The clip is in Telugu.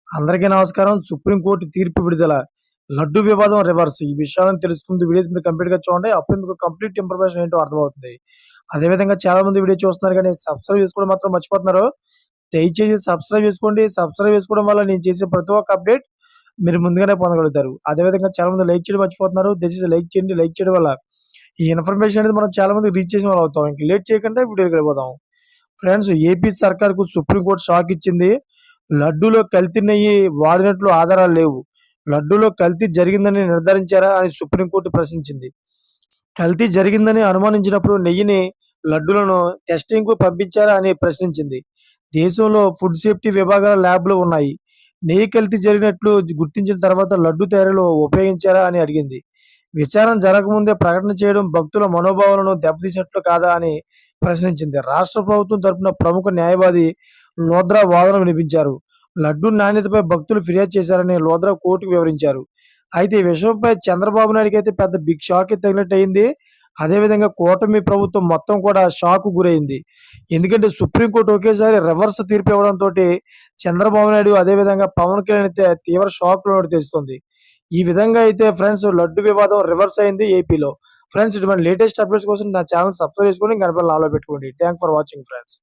అందరికీ నమస్కారం. సుప్రీంకోర్టు తీర్పు విడుదల. లడ్డూ వివాదం రివర్స్. ఈ విషయాలను తెలుసుకుంటూ వీడియో మీరు కంప్లీట్‌గా చూడండి. అప్పుడు మీకు కంప్లీట్ ఇన్ఫర్మేషన్ ఏంటో అర్థమవుతుంది. అదేవిధంగా చాలా మంది వీడియో చూస్తున్నారు కానీ సబ్స్క్రైబ్ చేసుకోవడం మాత్రం మర్చిపోతున్నారు. దయచేసి సబ్స్క్రైబ్ చేసుకోండి. సబ్స్క్రైబ్ చేసుకోవడం వల్ల నేను చేసే ప్రతి ఒక్క అప్డేట్ మీరు ముందుగానే పొందగలుగుతారు. అదేవిధంగా చాలా మంది లైక్ చేయడం మర్చిపోతున్నారు. దయచేసి లైక్ చేయండి. లైక్ చేయడం వల్ల ఈ ఇన్ఫర్మేషన్ అనేది మనం చాలా మందికి రీచ్ చేసిన వాళ్ళం అవుతాం. ఇంక లేట్ చేయకుండా వీడియోకి వెళ్ళిపోదాం. ఫ్రెండ్స్, ఏపీ సర్కార్‌కు సుప్రీంకోర్టు షాక్ ఇచ్చింది. లడ్డూలో కల్తీ నెయ్యి వాడినట్లు ఆధారాలు లేవు. లడ్డూలో కల్తీ జరిగిందని నిర్ధారించారా అని సుప్రీంకోర్టు ప్రశ్నించింది. కల్తీ జరిగిందని అనుమానించినప్పుడు నెయ్యిని, లడ్డూలను టెస్టింగ్‌కు పంపించారా అని ప్రశ్నించింది. దేశంలో ఫుడ్ సేఫ్టీ విభాగాల ల్యాబ్‌లు ఉన్నాయి. నెయ్యి కల్తీ జరిగినట్లు గుర్తించిన తర్వాత లడ్డూ తయారీలో ఉపయోగించారా అని అడిగింది. విచారణ జరగకముందే ప్రకటన చేయడం భక్తుల మనోభావాలను దెబ్బతీసినట్లు కాదా అని ప్రశ్నించింది. రాష్ట్ర ప్రభుత్వం తరపున ప్రముఖ న్యాయవాది లోద్రా వాదన వినిపించారు. లడ్డూ నాణ్యతపై భక్తులు ఫిర్యాదు చేశారని లోద్రా కోర్టుకు వివరించారు. అయితే ఈ విషయంపై చంద్రబాబు నాయుడుకి అయితే పెద్ద బిగ్ షాక్ తగినట్టు అయింది. అదేవిధంగా కూటమి ప్రభుత్వం మొత్తం కూడా షాక్ గురైంది. ఎందుకంటే సుప్రీంకోర్టు ఒకేసారి రివర్స్ తీర్పు ఇవ్వడంతో చంద్రబాబు నాయుడు అదేవిధంగా పవన్ కళ్యాణ్ అయితే తీవ్ర షాక్ తెస్తుంది. ఈ విధంగా అయితే ఫ్రెండ్స్ లడ్డు వివాదం రివర్స్ అయింది ఏపీలో. ఫ్రెండ్స్, ఇటువంటి లేటెస్ట్ అప్డేట్స్ కోసం నా ఛానల్ సబ్స్క్రైబ్ చేసుకొని గంట పైన ఆల్ లో పెట్టుకోండి. Thanks for watching friends.